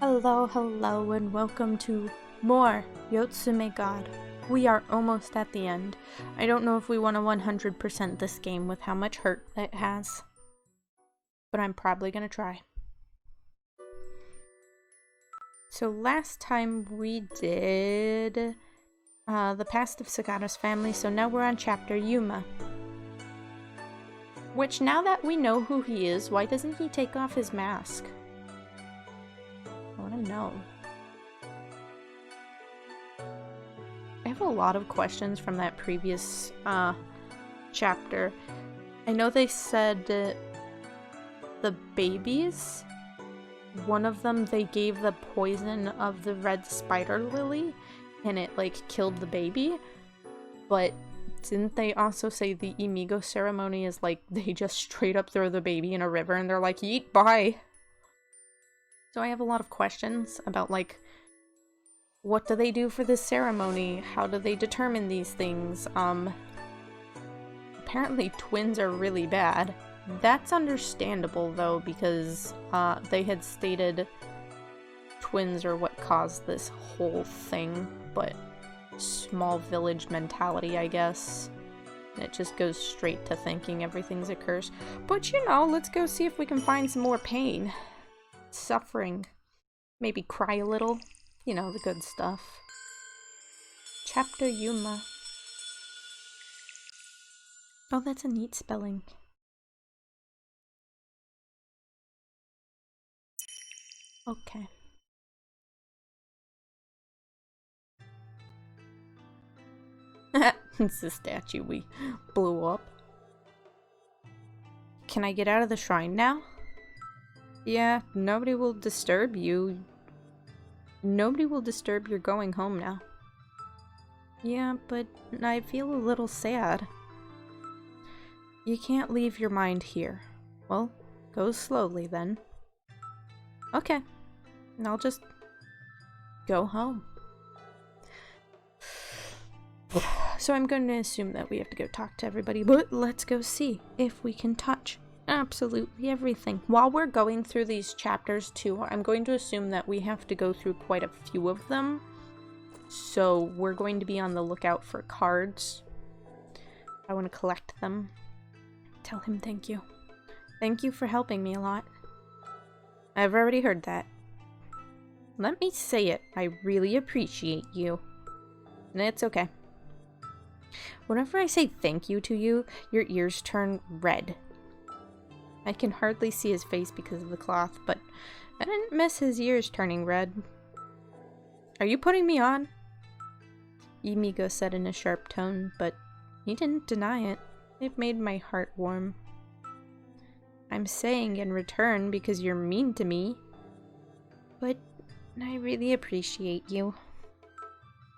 Hello, and welcome to more Yotsume God. We are almost at the end. I don't know if we want to 100% this game with how much hurt it has, but I'm probably gonna try. So last time we did the past of Sagata's family, so now we're on chapter Yuma. Which, now that we know who he is, why doesn't he take off his mask? I want to know. I have a lot of questions from that previous chapter. I know they said the babies, one of them they gave the poison of the red spider lily and it like killed the baby, but didn't they also say the Imigo ceremony is like they just straight up throw the baby in a river and they're like, yeet, bye? So I have a lot of questions about like, what do they do for this ceremony? How do they determine these things? Apparently twins are really bad. That's understandable though, because they had stated twins are what caused this whole thing, but small village mentality, I guess. It just goes straight to thinking everything's a curse. But you know, let's go see if we can find some more pain. Suffering. Maybe cry a little. You know, the good stuff. Chapter Yuma. Oh, that's a neat spelling. Okay. It's the statue we blew up. Can I get out of the shrine now? Yeah, nobody will disturb you. Nobody will disturb your going home now. Yeah, but I feel a little sad. You can't leave your mind here. Well, go slowly then. Okay, and I'll just go home. So I'm going to assume that we have to go talk to everybody, but let's go see if we can touch absolutely everything. While we're going through these chapters too, I'm going to assume that we have to go through quite a few of them. So we're going to be on the lookout for cards. I want to collect them. Tell him thank you. Thank you for helping me a lot. I've already heard that. Let me say it. I really appreciate you. It's okay. Whenever I say thank you to you, your ears turn red. I can hardly see his face because of the cloth, but I didn't miss his ears turning red. Are you putting me on? Imigo said in a sharp tone, but he didn't deny it. It made my heart warm. I'm saying in return because you're mean to me, but I really appreciate you.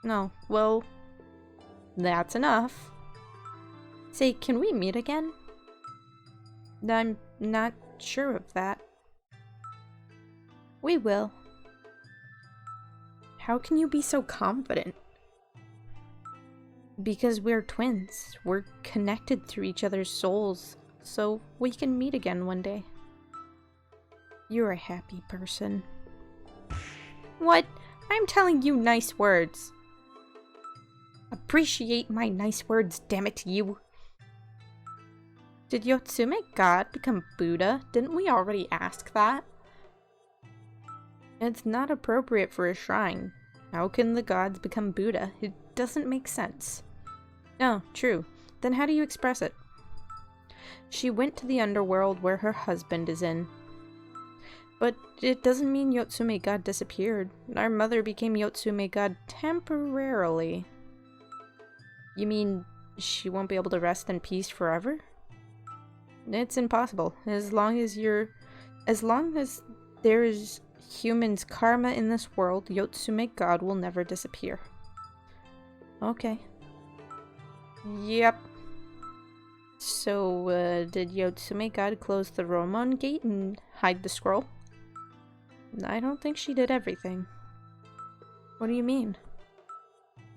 No, well, that's enough. Say, can we meet again? I'm not sure of that. We will. How can you be so confident? Because we're twins. We're connected through each other's souls, so we can meet again one day. You're a happy person. What? I'm telling you nice words. Appreciate my nice words, damn it, you. Did Yotsume God become Buddha? Didn't we already ask that? It's not appropriate for a shrine. How can the gods become Buddha? It doesn't make sense. Oh, true. Then how do you express it? She went to the underworld where her husband is in. But it doesn't mean Yotsume God disappeared. Our mother became Yotsume God temporarily. You mean she won't be able to rest in peace forever? It's impossible. As long as there is humans' karma in this world, Yotsume God will never disappear. Okay. Yep. So, did Yotsume God close the Romon gate and hide the scroll? I don't think she did everything. What do you mean?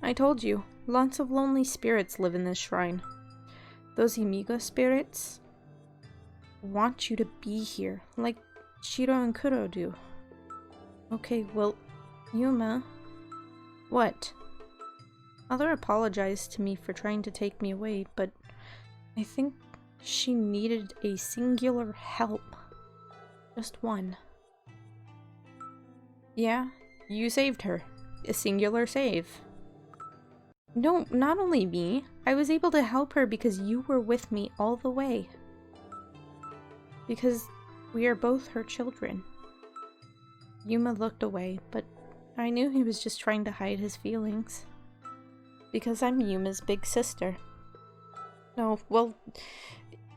I told you, lots of lonely spirits live in this shrine. Those Imigo spirits want you to be here, like Shiro and Kuro do. Okay, well, Yuma. What? Mother apologized to me for trying to take me away, but I think she needed a singular help. Just one. Yeah, you saved her. A singular save. No, not only me. I was able to help her because you were with me all the way. Because we are both her children. Yuma looked away, but I knew he was just trying to hide his feelings. Because I'm Yuma's big sister. No, well,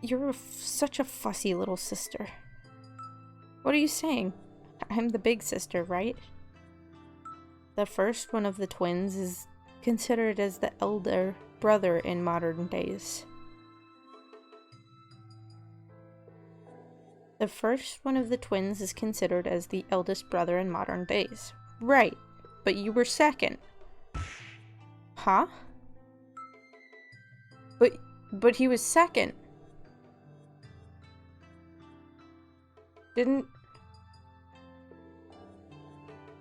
you're such a fussy little sister. What are you saying? I'm the big sister, right? The first one of the twins is considered as the elder brother in modern days. The first one of the twins is considered as the eldest brother in modern days. Right, but you were second. Huh? But he was second. Didn't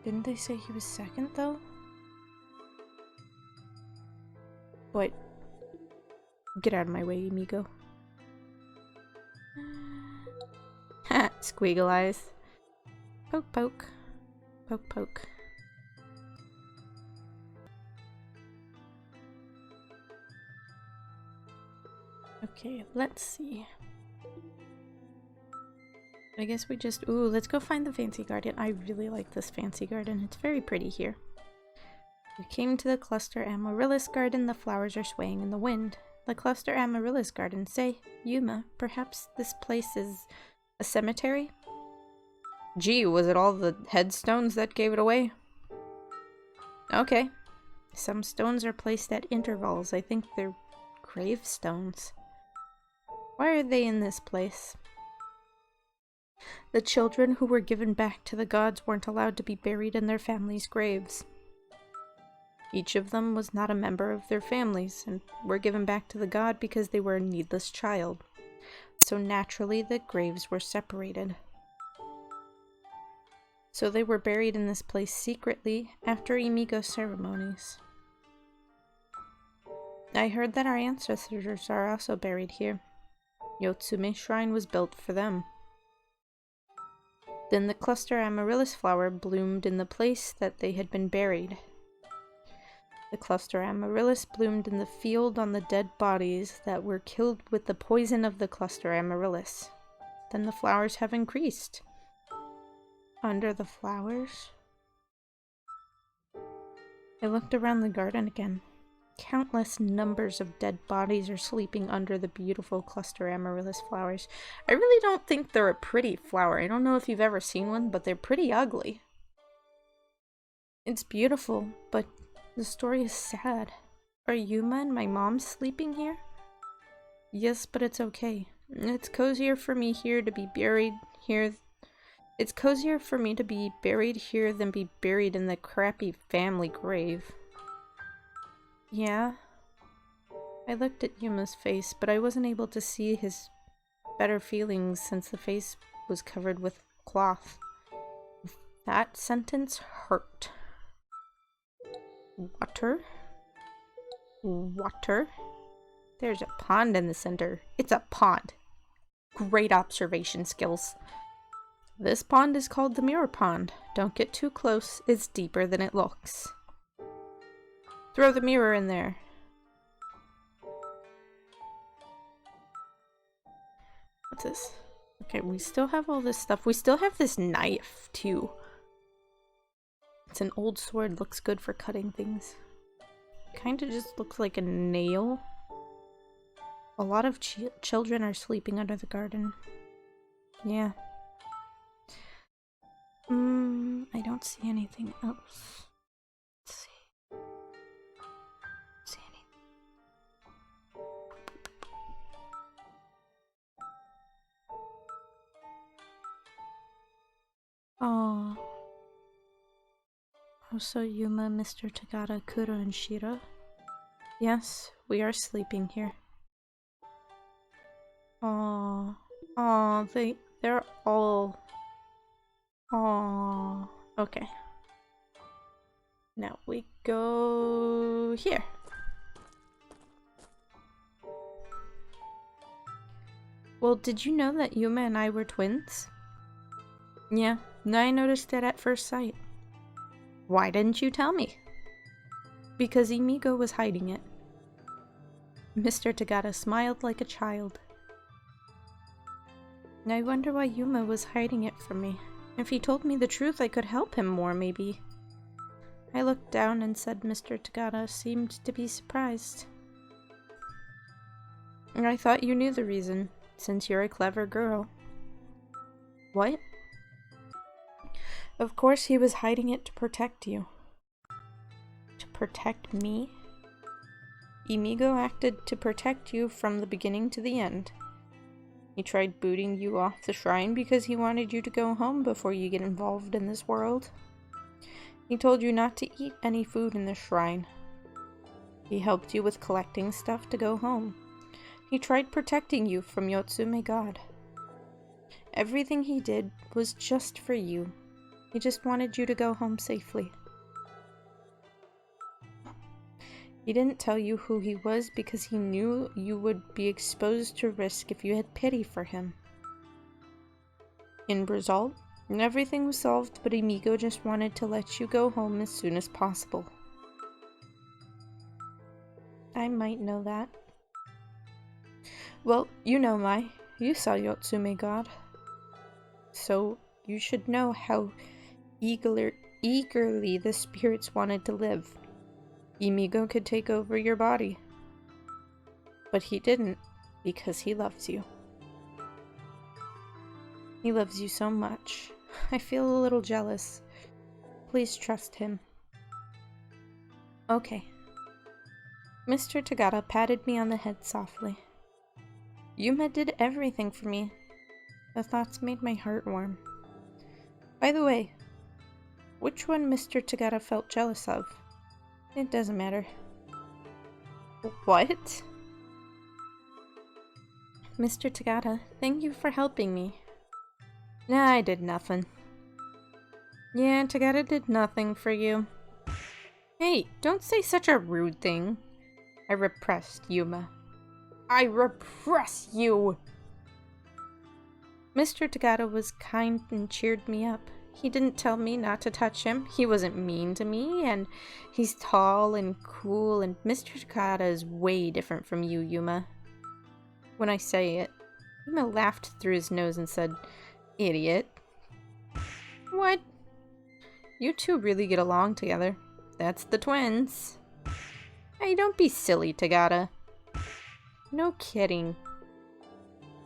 they say he was second, though? What? Get out of my way, amigo. Ha! Squeagle eyes. Poke, poke. Poke, poke. Okay, let's see. I guess we just... Ooh, let's go find the fancy garden. I really like this fancy garden. It's very pretty here. We came to the cluster amaryllis garden. The flowers are swaying in the wind. The cluster amaryllis garden. Say, Yuma, perhaps this place is a cemetery? Gee, was it all the headstones that gave it away? Okay. Some stones are placed at intervals. I think they're gravestones. Why are they in this place? The children who were given back to the gods weren't allowed to be buried in their families' graves. Each of them was not a member of their families and were given back to the god because they were a needless child. So naturally the graves were separated. So they were buried in this place secretly after Imigo ceremonies. I heard that our ancestors are also buried here. Yotsume Shrine was built for them. Then the cluster amaryllis flower bloomed in the place that they had been buried. The cluster amaryllis bloomed in the field on the dead bodies that were killed with the poison of the cluster amaryllis. Then the flowers have increased. Under the flowers? I looked around the garden again. Countless numbers of dead bodies are sleeping under the beautiful cluster amaryllis flowers. I really don't think they're a pretty flower. I don't know if you've ever seen one, but they're pretty ugly. It's beautiful, but the story is sad. Are Yuma and my mom sleeping here? Yes, but it's okay. It's cozier for me here to be buried here. It's cozier for me to be buried here than be buried in the crappy family grave. Yeah? I looked at Yuma's face, but I wasn't able to see his better feelings since the face was covered with cloth. That sentence hurt. Water? Water? There's a pond in the center. It's a pond. Great observation skills. This pond is called the Mirror Pond. Don't get too close. It's deeper than it looks. Throw the mirror in there. What's this? Okay, we still have all this stuff. We still have this knife, too. It's an old sword. Looks good for cutting things. Kinda just looks like a nail. A lot of children are sleeping under the garden. Yeah. I don't see anything else. Let's see. See anything? Oh. Also Yuma, Mr. Tagada, Kuro, and Shira. Yes, we are sleeping here. Oh, they're all... Aww. Okay. Now we go here. Well, did you know that Yuma and I were twins? Yeah, I noticed it at first sight. Why didn't you tell me? Because Imigo was hiding it. Mr. Tagata smiled like a child. I wonder why Yuma was hiding it from me. If he told me the truth, I could help him more, maybe. I looked down and said Mr. Tagata seemed to be surprised. I thought you knew the reason, since you're a clever girl. What? Of course he was hiding it to protect you. To protect me? Imigo acted to protect you from the beginning to the end. He tried booting you off the shrine because he wanted you to go home before you get involved in this world. He told you not to eat any food in the shrine. He helped you with collecting stuff to go home. He tried protecting you from Yotsume God. Everything he did was just for you. He just wanted you to go home safely. He didn't tell you who he was because he knew you would be exposed to risk if you had pity for him. In result, everything was solved, but Imigo just wanted to let you go home as soon as possible. I might know that. Well, you know you saw Yotsume God. So you should know how eagerly the spirits wanted to live. Imigo could take over your body. But he didn't, because he loves you. He loves you so much. I feel a little jealous. Please trust him. Okay. Mr. Tagata patted me on the head softly. Yuma did everything for me. The thoughts made my heart warm. By the way, which one Mr. Tagata felt jealous of? It doesn't matter. What? Mr. Tagata, thank you for helping me. Nah, I did nothing. Yeah, Tagata did nothing for you. Hey, don't say such a rude thing. I repressed Yuma. I repress you! Mr. Tagata was kind and cheered me up. He didn't tell me not to touch him. He wasn't mean to me, and he's tall and cool, and Mr. Tagata is way different from you, Yuma. When I say it, Yuma laughed through his nose and said, "Idiot." What? You two really get along together. That's the twins. Hey, don't be silly, Tagata. No kidding.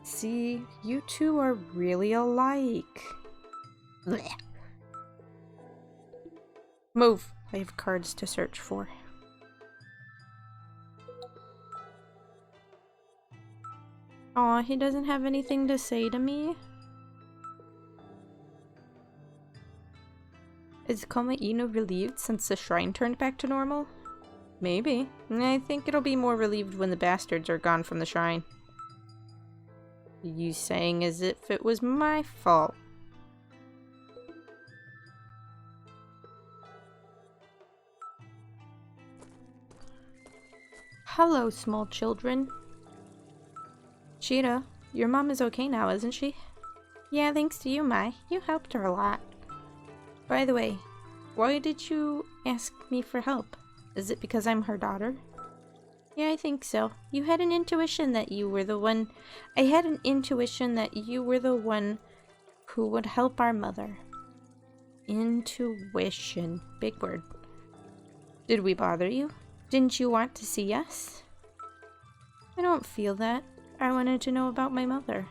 See, you two are really alike. Blech. Move. I have cards to search for. Aw, he doesn't have anything to say to me? Is Koma-ino relieved since the shrine turned back to normal? Maybe. I think it'll be more relieved when the bastards are gone from the shrine. You saying as if it was my fault. Hello, small children. Cheetah, your mom is okay now, isn't she? Yeah, thanks to you, Mai. You helped her a lot. By the way, why did you ask me for help? Is it because I'm her daughter? Yeah, I think so. You had an intuition that you were the one... I had an intuition that you were the one who would help our mother. Intuition. Big word. Did we bother you? Didn't you want to see us? I don't feel that. I wanted to know about my mother.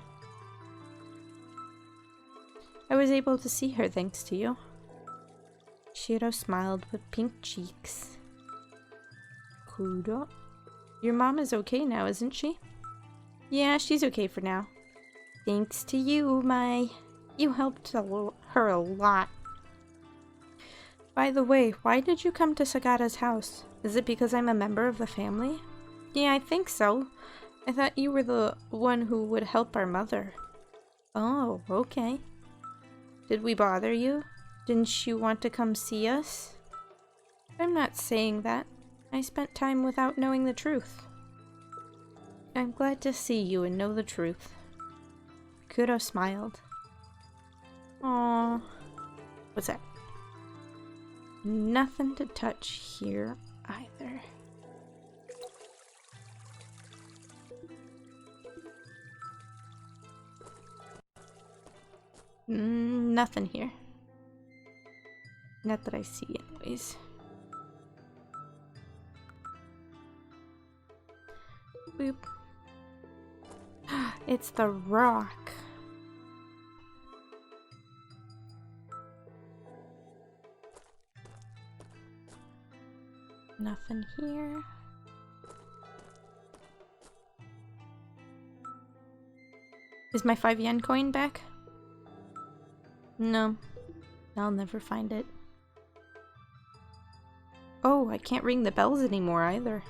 I was able to see her thanks to you. Shiro smiled with pink cheeks. Kudo? Your mom is okay now, isn't she? Yeah, she's okay for now. Thanks to you, Mai. You helped her a lot. By the way, why did you come to Sagata's house? Is it because I'm a member of the family? Yeah, I think so. I thought you were the one who would help our mother. Oh, okay. Did we bother you? Didn't you want to come see us? I'm not saying that. I spent time without knowing the truth. I'm glad to see you and know the truth. Kuro smiled. Aww. What's that? Nothing to touch here either. Nothing here. Not that I see anyways. Boop. It's the rock. Nothing here. Is my 5 yen coin back? No. I'll never find it. Oh, I can't ring the bells anymore either.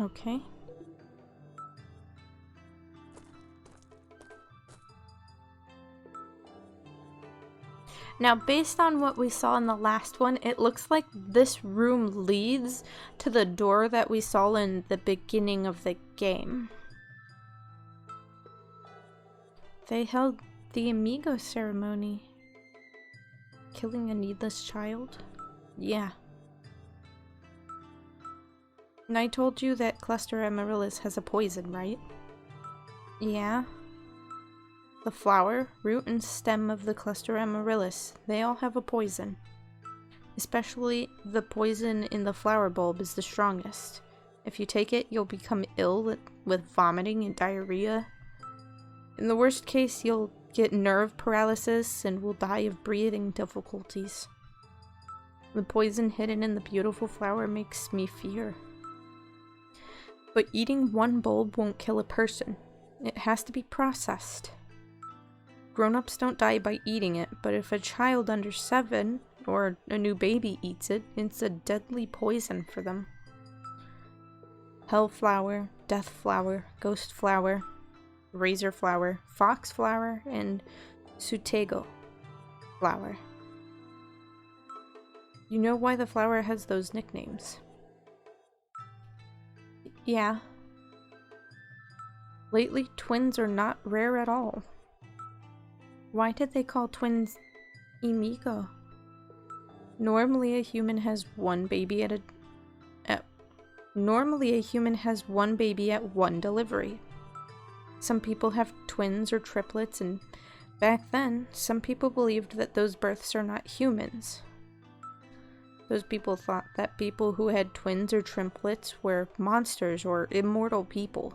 Okay. Now, based on what we saw in the last one, it looks like this room leads to the door that we saw in the beginning of the game. They held the Amigo ceremony. Killing a needless child? Yeah. And I told you that Cluster Amaryllis has a poison, right? Yeah. The flower, root, and stem of the Cluster Amaryllis, they all have a poison. Especially the poison in the flower bulb is the strongest. If you take it, you'll become ill with vomiting and diarrhea. In the worst case, you'll get nerve paralysis and will die of breathing difficulties. The poison hidden in the beautiful flower makes me fear. But eating one bulb won't kill a person. It has to be processed. Grown-ups don't die by eating it, but if a child under 7 or a new baby eats it, it's a deadly poison for them. Hell flower, death flower, ghost flower, razor flower, fox flower, and sutego flower. You know why the flower has those nicknames? Yeah. Lately, twins are not rare at all. Why did they call twins Amigo? Normally a human has one baby at one delivery. Some people have twins or triplets, and back then, some people believed that those births are not humans. Those people thought that people who had twins or triplets were monsters or immortal people.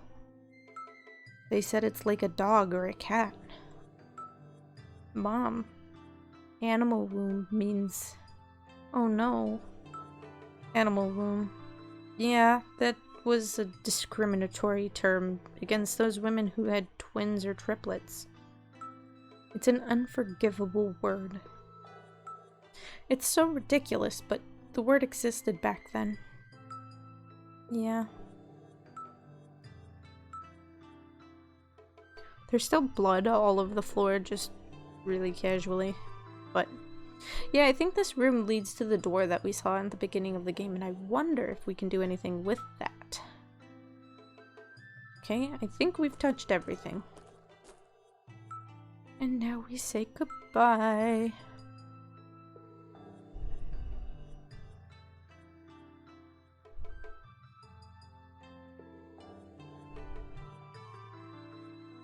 They said it's like a dog or a cat. Mom. Animal womb means... Oh no. Animal womb. Yeah, that was a discriminatory term against those women who had twins or triplets. It's an unforgivable word. It's so ridiculous, but the word existed back then. Yeah. There's still blood all over the floor, just really casually. But yeah, I think this room leads to the door that we saw in the beginning of the game, and I wonder if we can do anything with that. Okay, I think we've touched everything. And now we say goodbye.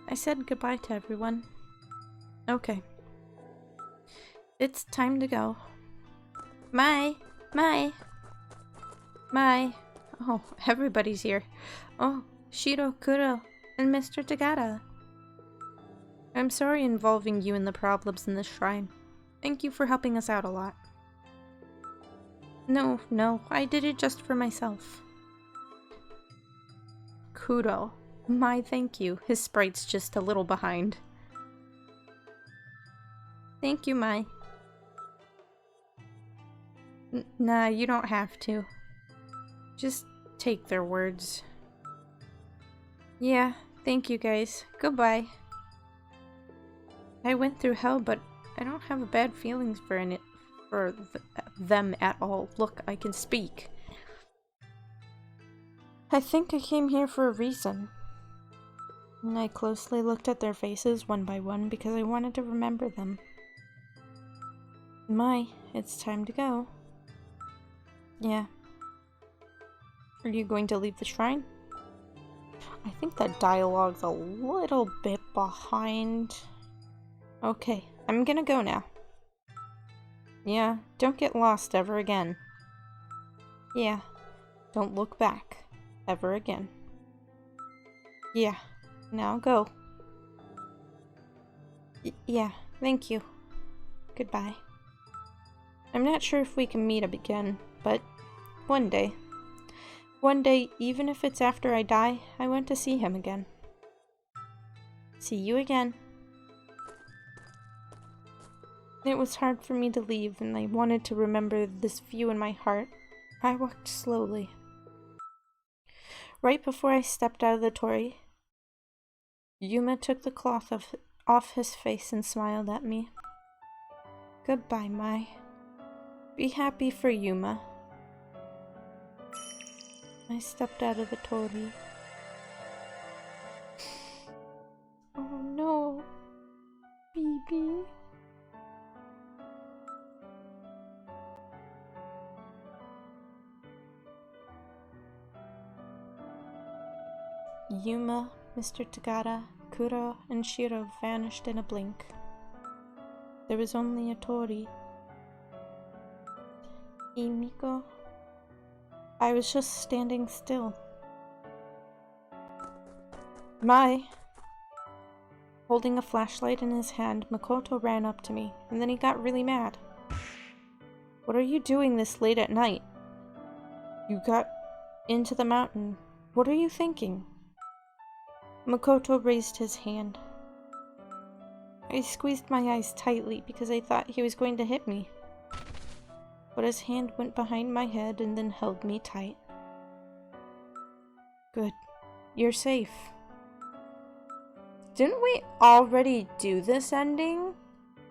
I said goodbye to everyone. Okay. It's time to go. Mai! Oh, everybody's here. Oh, Shiro, Kuro, and Mr. Tagata. I'm sorry involving you in the problems in this shrine. Thank you for helping us out a lot. No, I did it just for myself. Kuro. My thank you. His sprite's just a little behind. Thank you, Mai. Nah, you don't have to. Just take their words. Yeah, thank you guys. Goodbye. I went through hell, but I don't have bad feelings for them at all. Look, I can speak. I think I came here for a reason. And I closely looked at their faces one by one because I wanted to remember them. It's time to go. Yeah. Are you going to leave the shrine? I think that dialogue's a little bit behind. Okay, I'm gonna go now. Yeah, don't get lost ever again. Yeah, don't look back ever again. Yeah, now go. Yeah, thank you. Goodbye. I'm not sure if we can meet up again, but one day. One day, even if it's after I die, I want to see him again. See you again. It was hard for me to leave, and I wanted to remember this view in my heart. I walked slowly. Right before I stepped out of the torii, Yuma took the cloth off his face and smiled at me. Goodbye, Mai. Be happy for Yuma. I stepped out of the torii. Oh no, baby. Yuma, Mr. Tagata, Kuro, and Shiro vanished in a blink. There was only a torii. Imiko? I was just standing still. Mai! Holding a flashlight in his hand, Makoto ran up to me, and then he got really mad. What are you doing this late at night? You got into the mountain. What are you thinking? Makoto raised his hand. I squeezed my eyes tightly because I thought he was going to hit me. But his hand went behind my head and then held me tight. Good. You're safe. Didn't we already do this ending?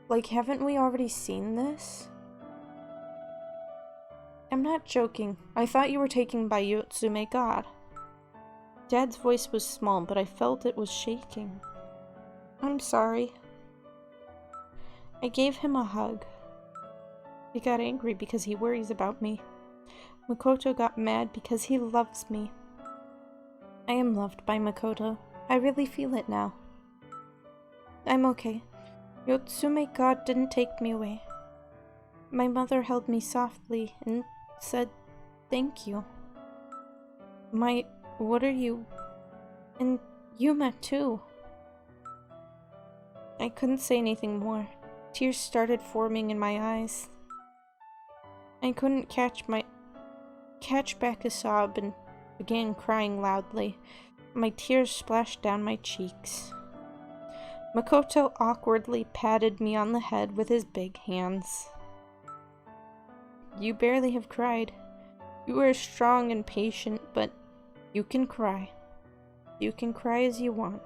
Like, haven't we already seen this? I'm not joking. I thought you were taken by Yotsume God. Dad's voice was small, but I felt it was shaking. I'm sorry. I gave him a hug. He got angry because he worries about me. Makoto got mad because he loves me. I am loved by Makoto. I really feel it now. I'm okay. Yotsume God didn't take me away. My mother held me softly and said, thank you. What are you? And Yuma too. I couldn't say anything more. Tears started forming in my eyes. I couldn't catch back a sob and began crying loudly. My tears splashed down my cheeks. Makoto awkwardly patted me on the head with his big hands. You barely have cried. You are strong and patient, but you can cry. You can cry as you want.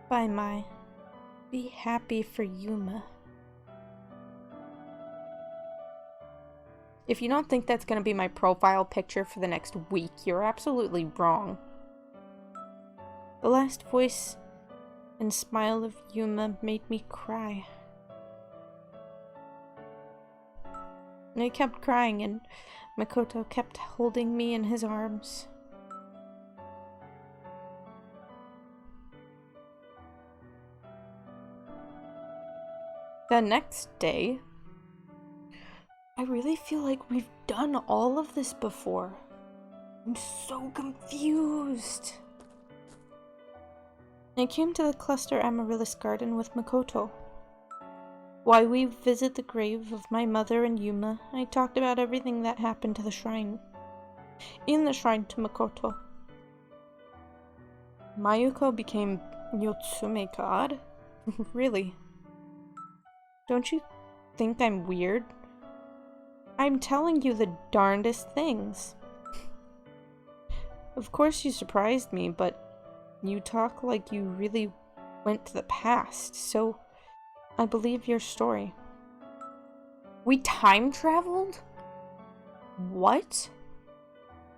Bye, Mai. Be happy for Yuma. If you don't think that's going to be my profile picture for the next week, you're absolutely wrong. The last voice and smile of Yuma made me cry. And I kept crying, and Makoto kept holding me in his arms. The next day, I really feel like we've done all of this before. I'm so confused. I came to the cluster amaryllis garden with Makoto. While we visit the grave of my mother and Yuma, I talked about everything that happened to the shrine. In the shrine to Makoto, Mayuko became Yotsume God? Really? Don't you think I'm weird? I'm telling you the darndest things. Of course you surprised me, but you talk like you really went to the past, so I believe your story. We time traveled? What?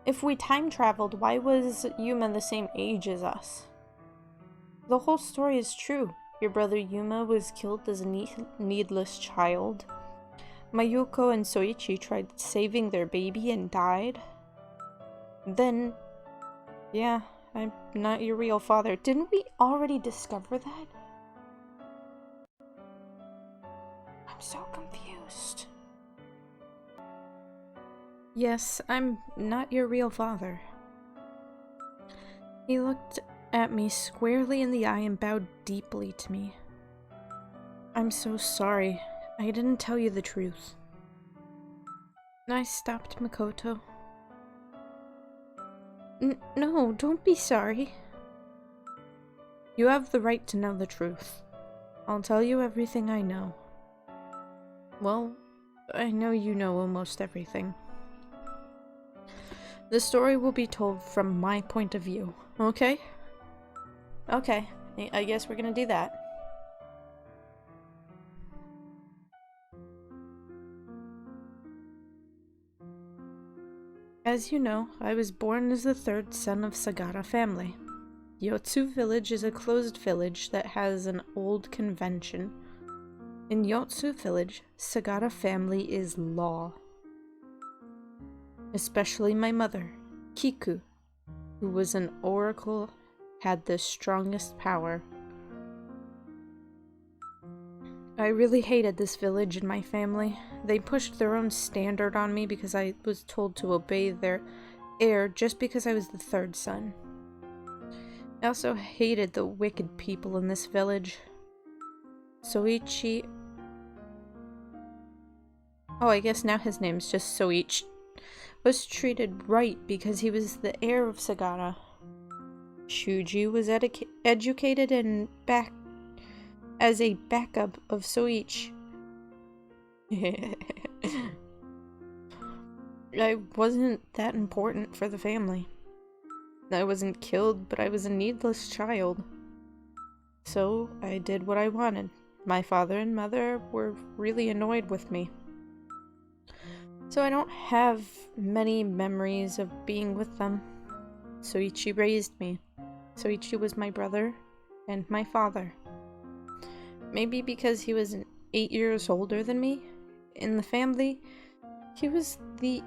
If we time traveled, why was Yuma the same age as us? The whole story is true. Your brother Yuma was killed as a needless child. Mayuko and Soichi tried saving their baby and died. Then, yeah, I'm not your real father. Didn't we already discover that? I'm so confused. Yes, I'm not your real father. He looked at me squarely in the eye and bowed deeply to me. I'm so sorry. I didn't tell you the truth. I stopped Makoto. No, don't be sorry. You have the right to know the truth. I'll tell you everything I know. Well, I know you know almost everything. The story will be told from my point of view, okay? Okay, I guess we're gonna do that. As you know, I was born as the third son of Sagara family. Yotsu village is a closed village that has an old convention. In Yotsu village, Sagara family is law. Especially my mother, Kiku, who was an oracle, had the strongest power. I really hated this village and my family. They pushed their own standard on me because I was told to obey their heir just because I was the third son. I also hated the wicked people in this village. Soichi... Oh, I guess now his name's just Soichi. Was treated right because he was the heir of Sagara. Shuji was educated and back as a backup of Soichi. I wasn't that important for the family. I wasn't killed, but I was a needless child. So I did what I wanted. My father and mother were really annoyed with me. So I don't have many memories of being with them. Soichi raised me. Soichi was my brother and my father. Maybe because he was 8 years older than me in the family, he was the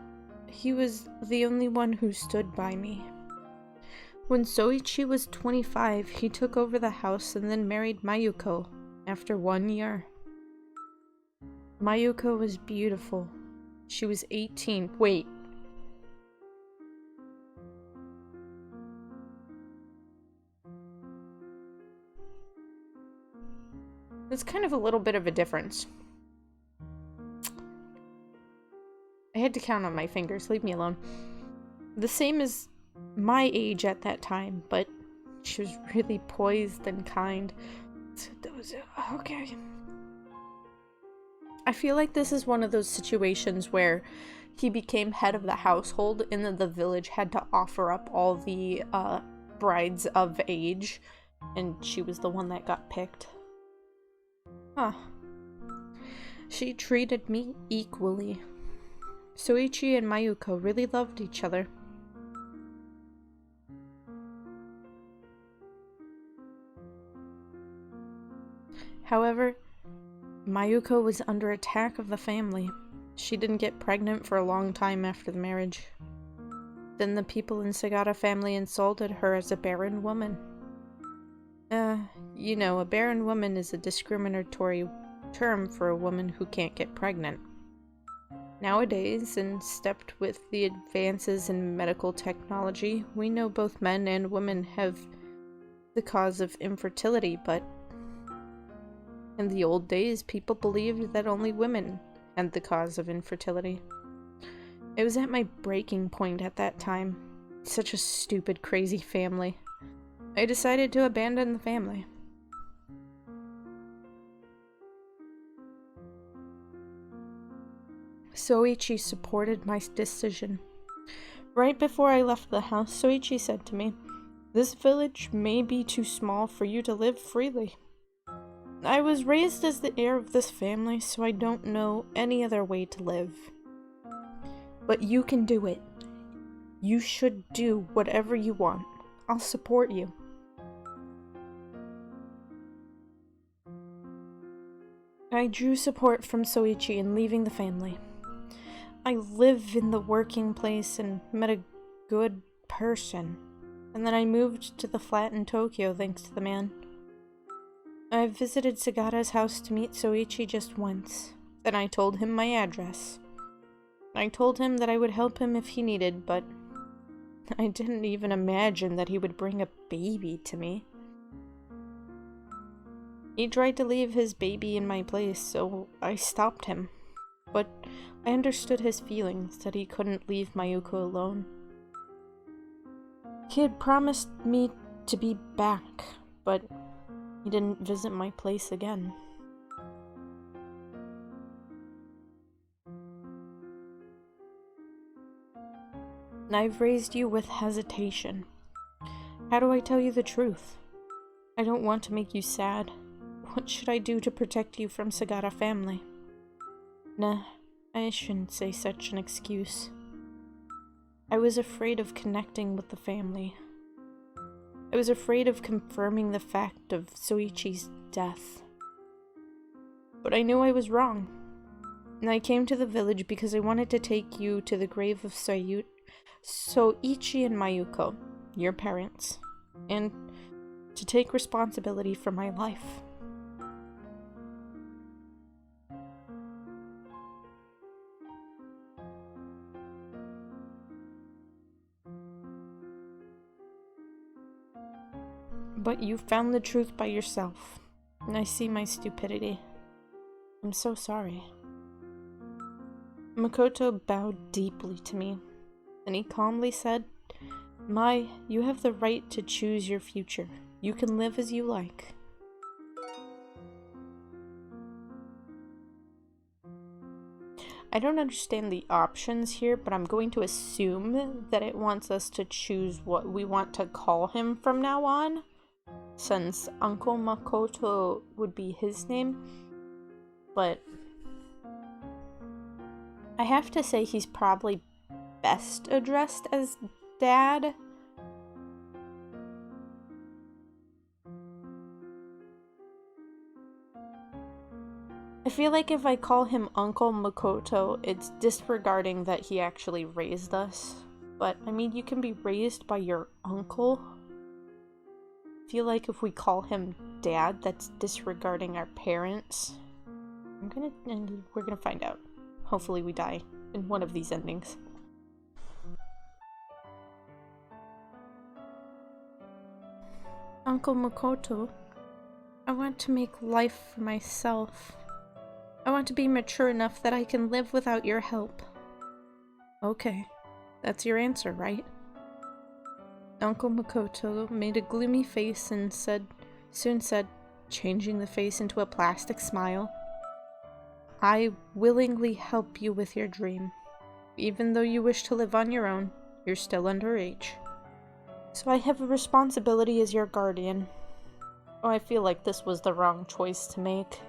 only one who stood by me. When Soichi was 25, he took over the house and then married Mayuko after 1 year. Mayuko was beautiful. She was 18. Wait. That's kind of a little bit of a difference. I had to count on my fingers. Leave me alone. The same as my age at that time, but she was really poised and kind. Okay. I feel like this is one of those situations where he became head of the household and then the village had to offer up all the brides of age, and she was the one that got picked. Huh. She treated me equally. Soichi and Mayuko really loved each other. However, Mayuko was under attack of the family. She didn't get pregnant for a long time after the marriage. Then the people in Sagara family insulted her as a barren woman. You know, a barren woman is a discriminatory term for a woman who can't get pregnant. Nowadays, and stepped with the advances in medical technology, we know both men and women have the cause of infertility, but in the old days, people believed that only women had the cause of infertility. It was at my breaking point at that time. Such a stupid, crazy family. I decided to abandon the family. Soichi supported my decision. Right before I left the house, Soichi said to me, "This village may be too small for you to live freely. I was raised as the heir of this family, so I don't know any other way to live. But you can do it. You should do whatever you want. I'll support you." I drew support from Soichi in leaving the family. I live in the working place and met a good person, and then I moved to the flat in Tokyo thanks to the man. I visited Sagata's house to meet Soichi just once. Then I told him my address. I told him that I would help him if he needed, but I didn't even imagine that he would bring a baby to me. He tried to leave his baby in my place, so I stopped him. But I understood his feelings that he couldn't leave Mayuko alone. He had promised me to be back, but he didn't visit my place again. I've raised you with hesitation. How do I tell you the truth? I don't want to make you sad. What should I do to protect you from Sagata family? Nah, I shouldn't say such an excuse. I was afraid of connecting with the family. I was afraid of confirming the fact of Soichi's death. But I knew I was wrong. And I came to the village because I wanted to take you to the grave of Soichi and Mayuko, your parents, and to take responsibility for my life. But you found the truth by yourself, and I see my stupidity. I'm so sorry. Makoto bowed deeply to me, and he calmly said, "Mai, you have the right to choose your future. You can live as you like." I don't understand the options here, but I'm going to assume that it wants us to choose what we want to call him from now on, since Uncle Makoto would be his name. But I have to say he's probably best addressed as Dad. I feel like if I call him Uncle Makoto, it's disregarding that he actually raised us. But, I mean, you can be raised by your uncle. I feel like if we call him Dad, that's disregarding our parents. We're gonna find out. Hopefully we die in one of these endings. Uncle Makoto, I want to make life for myself. I want to be mature enough that I can live without your help. Okay, that's your answer, right? Uncle Makoto made a gloomy face and soon said, changing the face into a plastic smile, "I willingly help you with your dream. Even though you wish to live on your own, you're still underage. So I have a responsibility as your guardian." Oh, I feel like this was the wrong choice to make.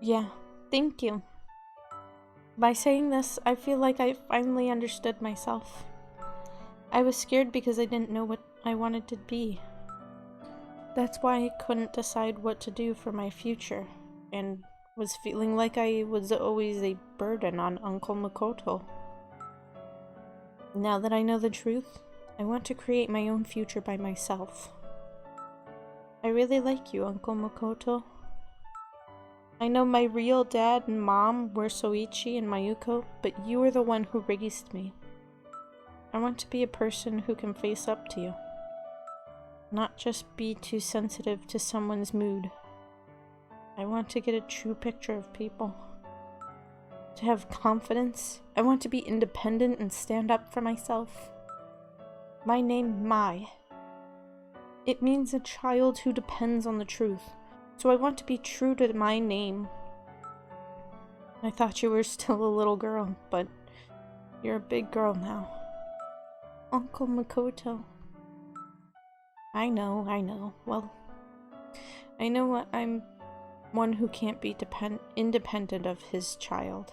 Yeah, thank you. By saying this, I feel like I finally understood myself. I was scared because I didn't know what I wanted to be. That's why I couldn't decide what to do for my future, and was feeling like I was always a burden on Uncle Makoto. Now that I know the truth, I want to create my own future by myself. I really like you, Uncle Makoto. I know my real dad and mom were Soichi and Mayuko, but you were the one who raised me. I want to be a person who can face up to you. Not just be too sensitive to someone's mood. I want to get a true picture of people. To have confidence. I want to be independent and stand up for myself. My name, Mai. It means a child who depends on the truth. So I want to be true to my name. I thought you were still a little girl, but you're a big girl now. Uncle Makoto. I know. Well, I know I'm one who can't be independent of his child.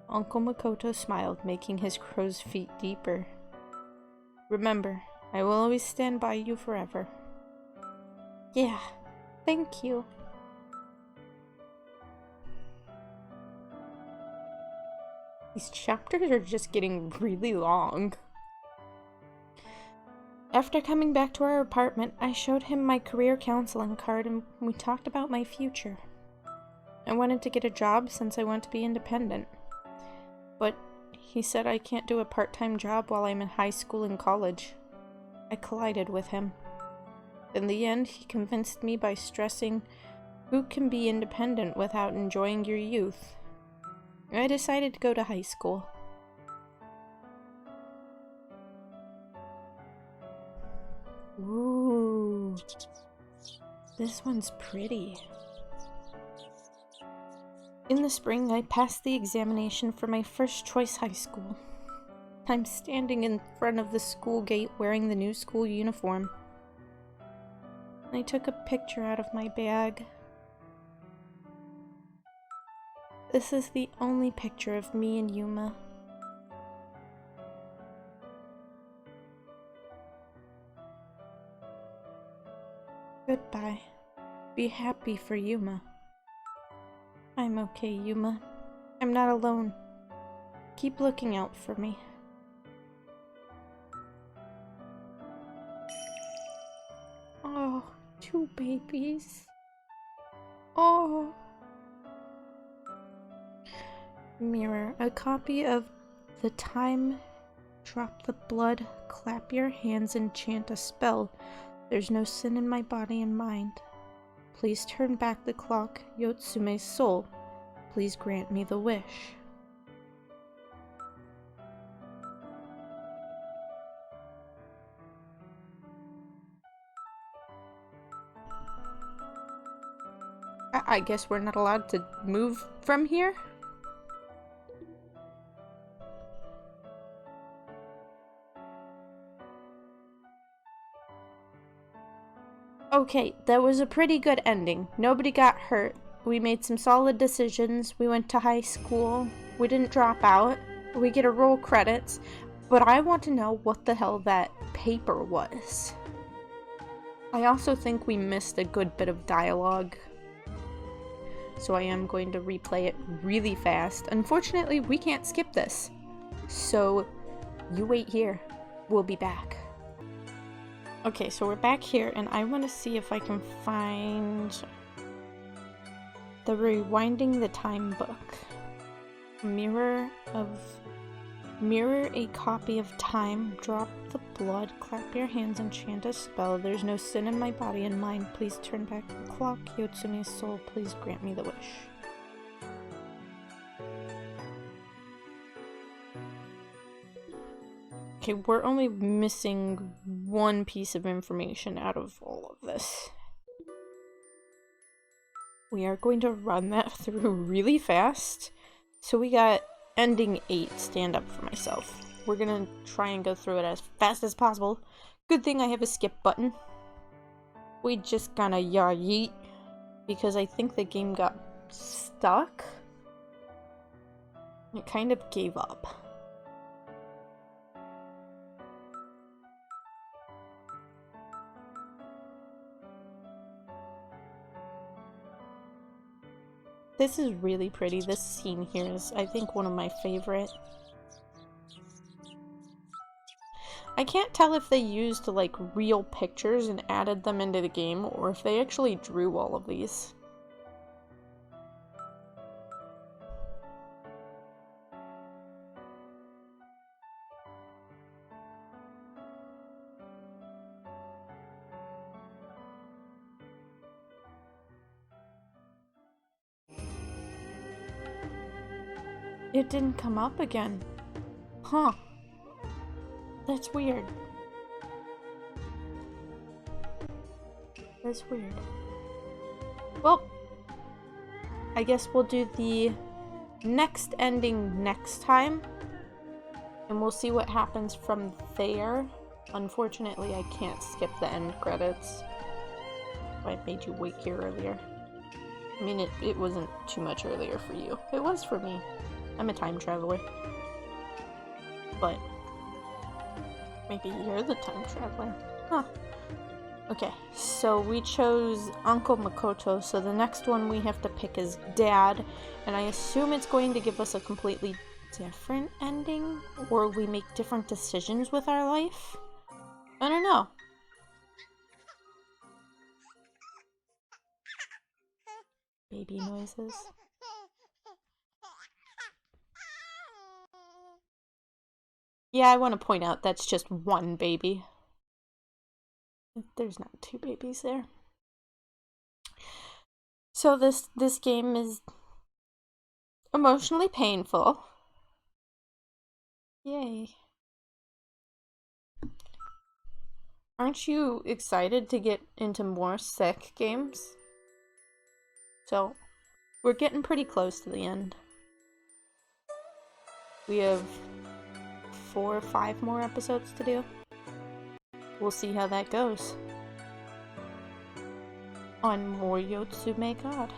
Uncle Makoto smiled, making his crow's feet deeper. Remember, I will always stand by you forever. Yeah, thank you. These chapters are just getting really long. After coming back to our apartment, I showed him my career counseling card and we talked about my future. I wanted to get a job since I want to be independent. But he said I can't do a part-time job while I'm in high school and college. I collided with him. In the end, he convinced me by stressing, who can be independent without enjoying your youth? I decided to go to high school. Ooh, this one's pretty. In the spring, I passed the examination for my first choice high school. I'm standing in front of the school gate wearing the new school uniform. I took a picture out of my bag. This is the only picture of me and Yuma. Goodbye. Be happy for Yuma. I'm okay, Yuma. I'm not alone. Keep looking out for me. Oh, 2 babies. Oh. Mirror, a copy of The Time, Drop the Blood, Clap Your Hands and Chant a Spell. There's no sin in my body and mind. Please turn back the clock, Yotsume's soul. Please grant me the wish. I guess we're not allowed to move from here? Okay, that was a pretty good ending. Nobody got hurt. We made some solid decisions. We went to high school. We didn't drop out. We get a roll credits. But I want to know what the hell that paper was. I also think we missed a good bit of dialogue. So I am going to replay it really fast. Unfortunately, we can't skip this. So you wait here. We'll be back. Okay, so we're back here, and I want to see if I can find the Rewinding the Time book. Mirror a copy of Time, drop the blood, clap your hands and chant a spell. There's no sin in my body and mind. Please turn back the clock. Yotsume's soul, please grant me the wish. Okay, we're only missing one piece of information out of all of this. We are going to run that through really fast. So we got ending 8, stand up for myself. We're gonna try and go through it as fast as possible. Good thing I have a skip button. We just gonna yeet because I think the game got stuck. It kind of gave up. This is really pretty. This scene here is, I think, one of my favorite. I can't tell if they used, like, real pictures and added them into the game, or if they actually drew all of these. It didn't come up again. Huh. That's weird. That's weird. Well, I guess we'll do the next ending next time. And we'll see what happens from there. Unfortunately, I can't skip the end credits. I made you wait here earlier. I mean, it wasn't too much earlier for you. It was for me. I'm a time traveler. But maybe you're the time traveler. Huh. Okay, so we chose Uncle Makoto, so the next one we have to pick is Dad, and I assume it's going to give us a completely different ending, or we make different decisions with our life? I don't know. Baby noises. Yeah, I want to point out that's just one baby. There's not two babies there. So this game is emotionally painful. Yay. Aren't you excited to get into more sick games? So, we're getting pretty close to the end. We have 4 or 5 more episodes to do. We'll see how that goes. On more Yotsume God.